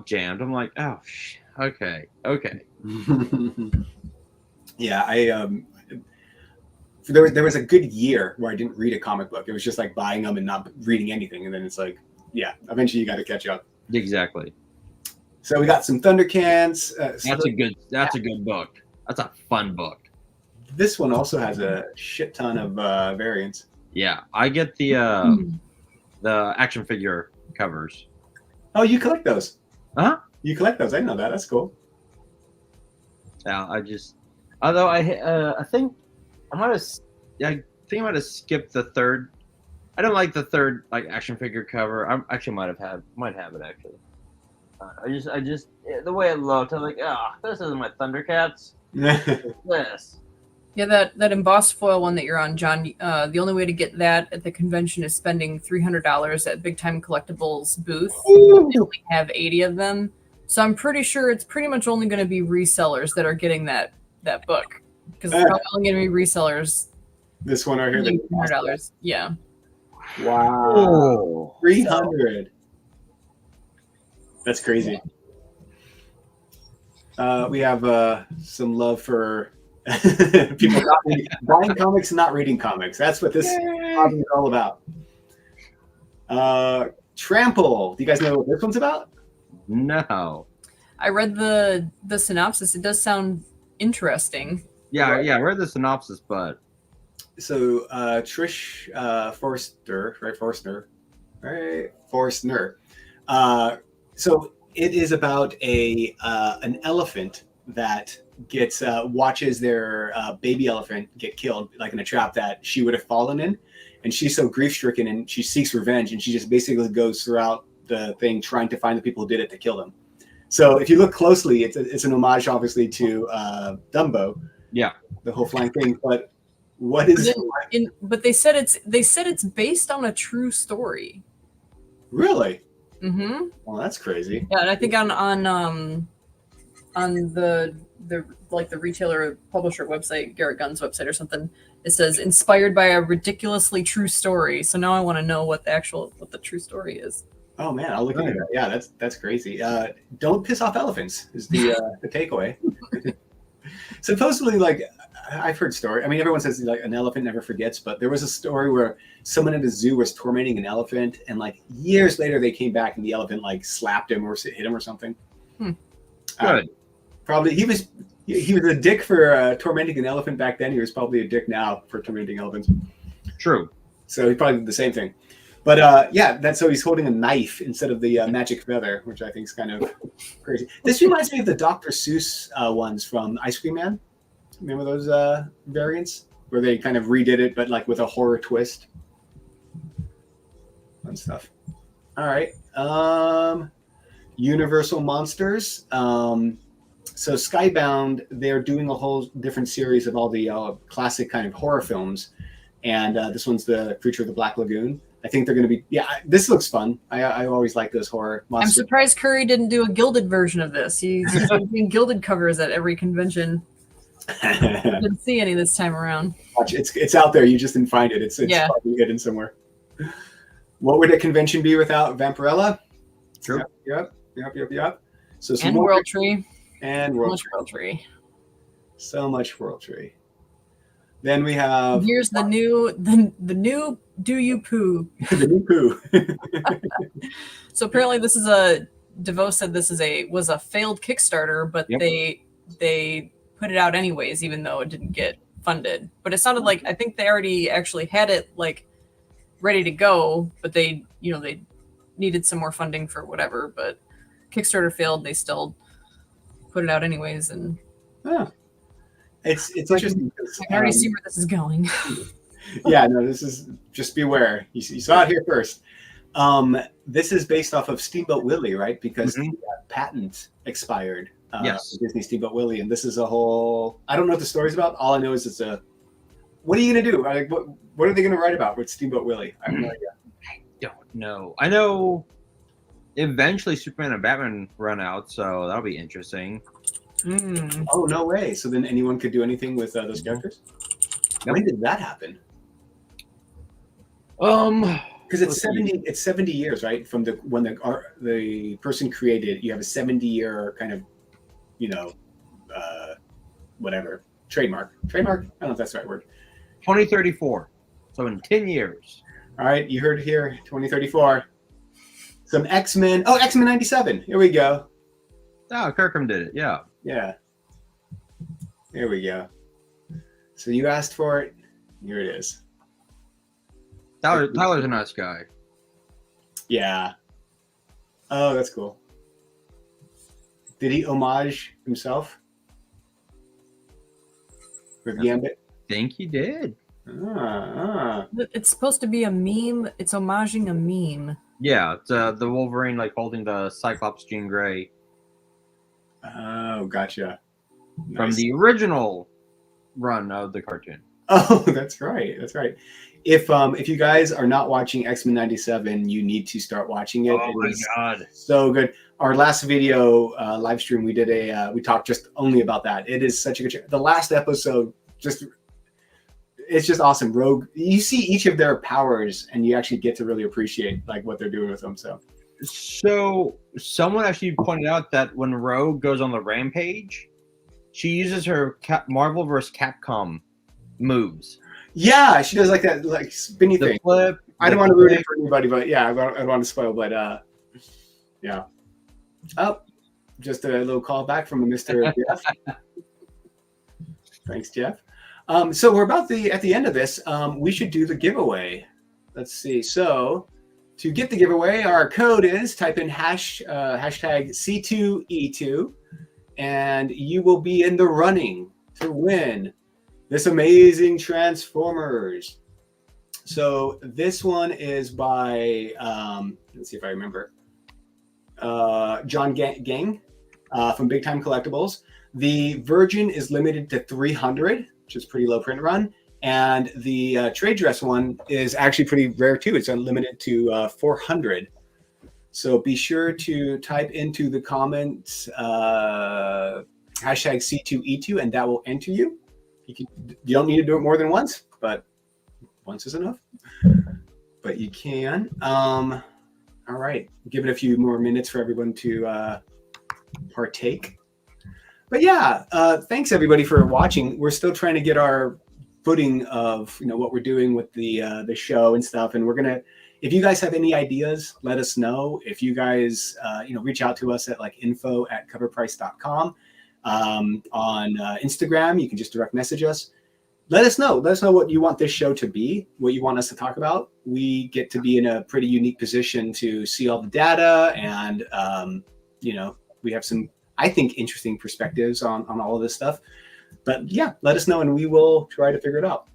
jammed. I'm like, oh, okay. Yeah, there was a good year where I didn't read a comic book. It was just like buying them and not reading anything, and then it's like, eventually you got to catch up. Exactly. So we got some Thundercats. That's a good book. That's a fun book. This one also has a shit ton of variants. Yeah, I get the action figure covers. Oh, you collect those? Huh? You collect those? I didn't know that. That's cool. Yeah, although I think I might have, I think I might have skipped the third. I don't like the third like action figure cover. I actually might have it actually. The way it looked, I'm like, this isn't my Thundercats. This. Yeah, that embossed foil one that you're on, John. The only way to get that at the convention is spending $300 at Big Time Collectibles booth. They only have 80 of them, so I'm pretty sure it's pretty much only going to be resellers that are getting that book, because it's probably only going to be resellers. This one right here, the $300. Yeah. Wow. 300. That's crazy. We have some love for people buying comics and not reading comics. That's what this is all about. Trample. Do you guys know what this one's about? No. I read the synopsis. It does sound interesting. Yeah, I read the synopsis, but so Trish Forster, right? Forstner. So it is about an elephant that gets watches their baby elephant get killed, like in a trap that she would have fallen in, and she's so grief stricken and she seeks revenge, and she just basically goes throughout the thing trying to find the people who did it to kill them. So if you look closely, it's an homage, obviously, to Dumbo. Yeah, the whole flying thing. But what is? But they said it's based on a true story. Really? Mm-hmm. Well, that's crazy. Yeah, and I think on the like the retailer publisher website, Garrett Gunn's website or something, it says inspired by a ridiculously true story. So now I want to know what the true story is. Oh man, I'll look into that. Yeah, that's crazy. Don't piss off elephants is the takeaway. Supposedly, like I've heard story. I mean, everyone says like an elephant never forgets, but there was a story where someone at a zoo was tormenting an elephant, and like years later they came back and the elephant like slapped him or hit him or something. Good. Probably he was a dick for tormenting an elephant back then. He was probably a dick now for tormenting elephants. True. So he probably did the same thing. But yeah, that's so he's holding a knife instead of the magic feather, which I think is kind of crazy. This reminds me of the Dr. Seuss ones from Ice Cream Man. Remember those variants where they kind of redid it, but like with a horror twist? Fun stuff. All right. Universal Monsters. So Skybound, they're doing a whole different series of all the classic kind of horror films. And this one's the Creature of the Black Lagoon. I think they're going to be, this looks fun. I always like those horror monsters. I'm surprised Curry didn't do a gilded version of this. He's doing gilded covers at every convention. I didn't see any this time around. Watch, it's out there. You just didn't find it. It's probably hidden somewhere. What would a convention be without Vampirella? True. Yep. So some and more World Tree. And World Tree. So much World Tree. Then we have here's the new Do You Poo. The new poo. So apparently this is DeVoe said this was a failed Kickstarter, but they put it out anyways, even though it didn't get funded. But it sounded like I think they already actually had it like ready to go, but they needed some more funding for whatever. But Kickstarter failed. They still put it out anyways, and it's interesting. I can already see where this is going. Yeah, no, this is just beware. You saw it here first. This is based off of Steamboat Willie, right? Because the patent expired. Yes. Disney Steamboat Willie, and this is a whole. I don't know what the story's about. All I know is it's a. What are you gonna do? Like, what are they gonna write about with Steamboat Willie? I have no idea. I don't know. I know. Eventually, Superman and Batman run out, so that'll be interesting. Oh no way! So then anyone could do anything with those characters? Yep. When did that happen? Because it's 70. It's 70 years, right? From when the person created. You have a 70-year kind of, whatever trademark. I don't know if that's the right word. 2034. So in 10 years. All right, you heard it here. 2034. Some X-Men. Oh, X-Men 97. Here we go. Oh, Kirkham did it. Yeah. Yeah. Here we go. So you asked for it. Here it is. Tyler's a nice guy. Yeah. Oh, that's cool. Did he homage himself? for Gambit? Think he did. It's supposed to be a meme. It's homaging a meme. Yeah, it's the Wolverine like holding the Cyclops Jean Grey Oh, gotcha. from Nice. the original run of the cartoon. Oh, that's right. That's right. If you guys are not watching X-Men 97, you need to start watching it. Oh It my is god. so good. Our last video live stream, we did we talked just only about that. It is such a good show. The last episode, it's just awesome. Rogue, you see each of their powers, and you actually get to really appreciate like what they're doing with them. So Someone actually pointed out that when Rogue goes on the rampage, she uses her Marvel vs. Capcom moves. yeah, she does like that like spinny The thing. flip. I don't want to ruin it for anybody, but yeah, I don't want to spoil. But yeah. Oh, just a little call back from Mr. Jeff. Thanks, Jeff. So we're about at the end of this. We should do the giveaway. Let's see. So to get the giveaway, our code is type in hashtag C2E2, and you will be in the running to win this amazing Transformers. So this one is by let's see if I remember. John Gang from Big Time Collectibles. The Virgin is limited to 300, which is pretty low print run. And the trade dress one is actually pretty rare too. It's unlimited to 400. So be sure to type into the comments hashtag C2E2, and that will enter you. You don't need to do it more than once, but once is enough. But you can. All right, give it a few more minutes for everyone to partake. But yeah, thanks everybody for watching. We're still trying to get our footing of what we're doing with the show and stuff, and we're gonna. If you guys have any ideas, let us know. If you guys reach out to us at like info@coverprice.com. On Instagram, you can just direct message us. Let us know what you want this show to be, what you want us to talk about. We get to be in a pretty unique position to see all the data, and we have some, I think, interesting perspectives on all of this stuff. But yeah, let us know and we will try to figure it out.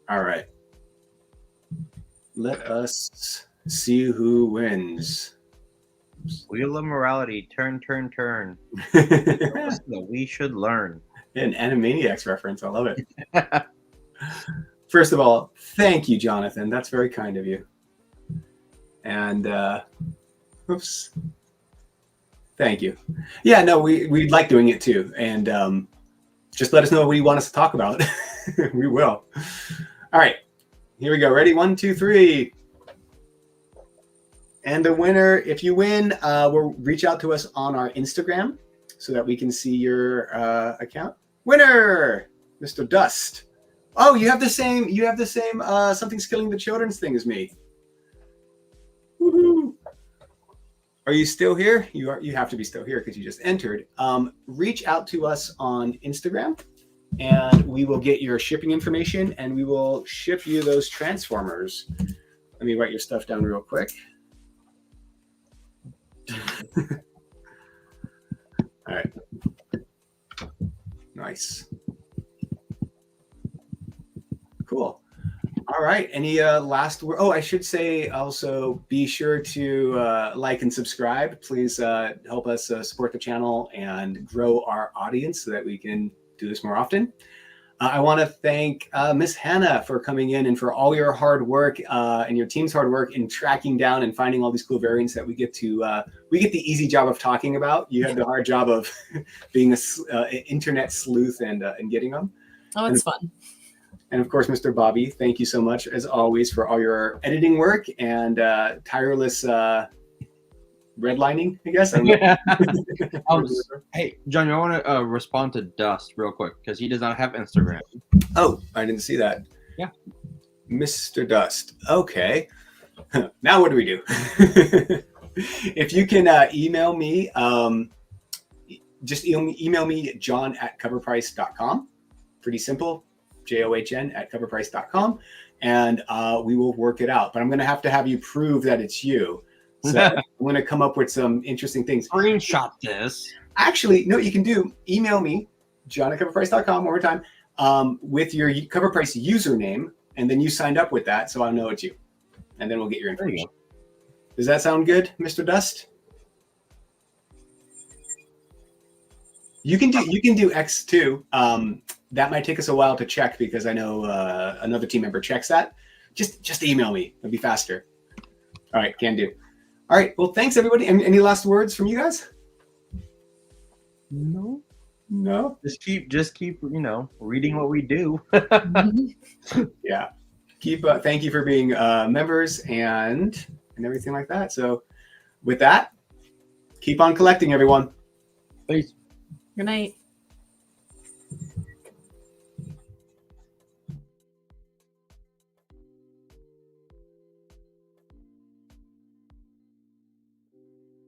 All right. Let us see who wins. Wheel of morality, turn. That we should learn. An Animaniacs reference. I love it. First of all, thank you, Jonathan. That's very kind of you. And oops. Thank you. Yeah, no, we like doing it too. And just let us know what you want us to talk about. We will. All right. Here we go. Ready? 1, 2, 3. And the winner, if you win, will reach out to us on our Instagram so that we can see your account. Winner, Mr. Dust. Oh, you have the same Something's Killing the Children's thing as me. Woohoo. Are you still here? You have to be still here because you just entered. Reach out to us on Instagram and we will get your shipping information and we will ship you those Transformers. Let me write your stuff down real quick. All right. Nice. Cool. All right. Any last word? Oh, I should say also be sure to like and subscribe. Please help us support the channel and grow our audience so that we can do this more often. I want to thank Miss Hannah for coming in and for all your hard work and your team's hard work in tracking down and finding all these cool variants that we get the easy job of talking about. You had the hard job of being an internet sleuth and getting them. Oh, it's fun. And of course, Mr. Bobby, thank you so much as always for all your editing work and tireless redlining, I guess. Hey, John, I want to respond to Dust real quick because he does not have Instagram. Oh, I didn't see that. Yeah. Mr. Dust. Okay. Now what do we do? If you can email me, just email me, john@coverprice.com. Pretty simple. JOHN@coverprice.com. And we will work it out. But I'm going to have you prove that it's you. So I'm going to come up with some interesting things. Screenshot this. Actually, no, you can do. Email me, John at COVRPRICE.com, one more time, with your COVRPRICE username, and then you signed up with that, so I'll know it's you. And then we'll get your information. Does that sound good, Mr. Dust? You can do X too. That might take us a while to check because I know another team member checks that. Just email me. It'll be faster. All right, can do. All right. Well, thanks everybody. Any last words from you guys? No. Just keep reading what we do. Yeah. Thank you for being members and everything like that. So with that, keep on collecting, everyone. Peace. Good night.